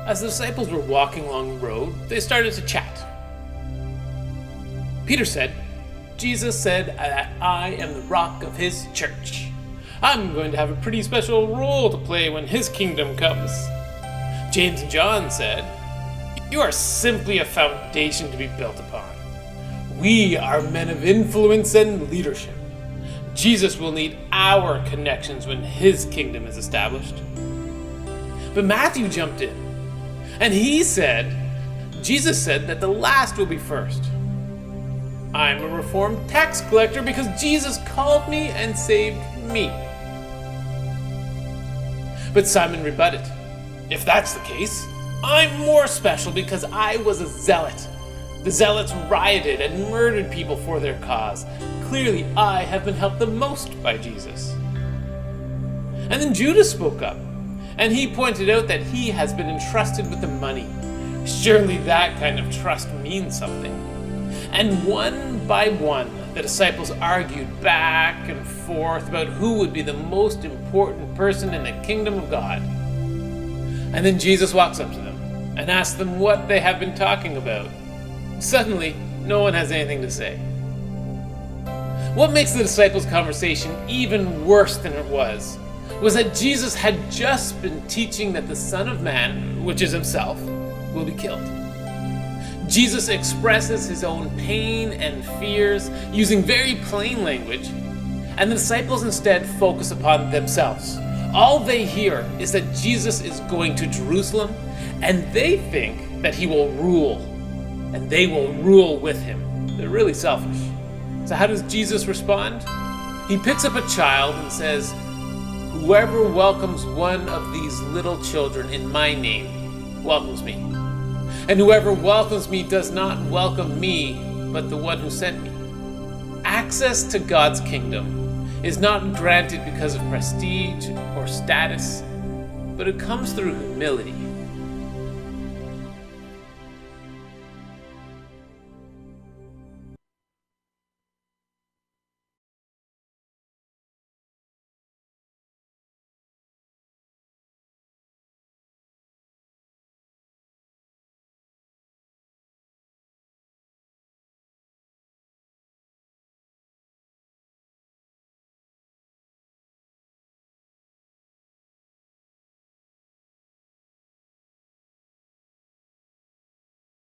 As the disciples were walking along the road, they started to chat. Peter said, "Jesus said that I am the rock of his church. I'm going to have a pretty special role to play when his kingdom comes." James and John said, "You are simply a foundation to be built upon. We are men of influence and leadership. Jesus will need our connections when his kingdom is established." But Matthew jumped in, and he said, "Jesus said that the last will be first. I'm a reformed tax collector because Jesus called me and saved me." But Simon rebutted, "If that's the case, I'm more special because I was a zealot. The zealots rioted and murdered people for their cause. Clearly, I have been helped the most by Jesus." And then Judas spoke up, and he pointed out that he has been entrusted with the money. Surely that kind of trust means something. And one by one, the disciples argued back and forth about who would be the most important person in the kingdom of God. And then Jesus walks up to them and asks them what they have been talking about. Suddenly, no one has anything to say. What makes the disciples' conversation even worse than it was that Jesus had just been teaching that the Son of Man, which is himself, will be killed. Jesus expresses his own pain and fears using very plain language, and the disciples instead focus upon themselves. All they hear is that Jesus is going to Jerusalem, and they think that he will rule, and they will rule with him. They're really selfish. So how does Jesus respond? He picks up a child and says, "Whoever welcomes one of these little children in my name welcomes me. And whoever welcomes me does not welcome me, but the one who sent me." Access to God's kingdom is not granted because of prestige or status, but it comes through humility.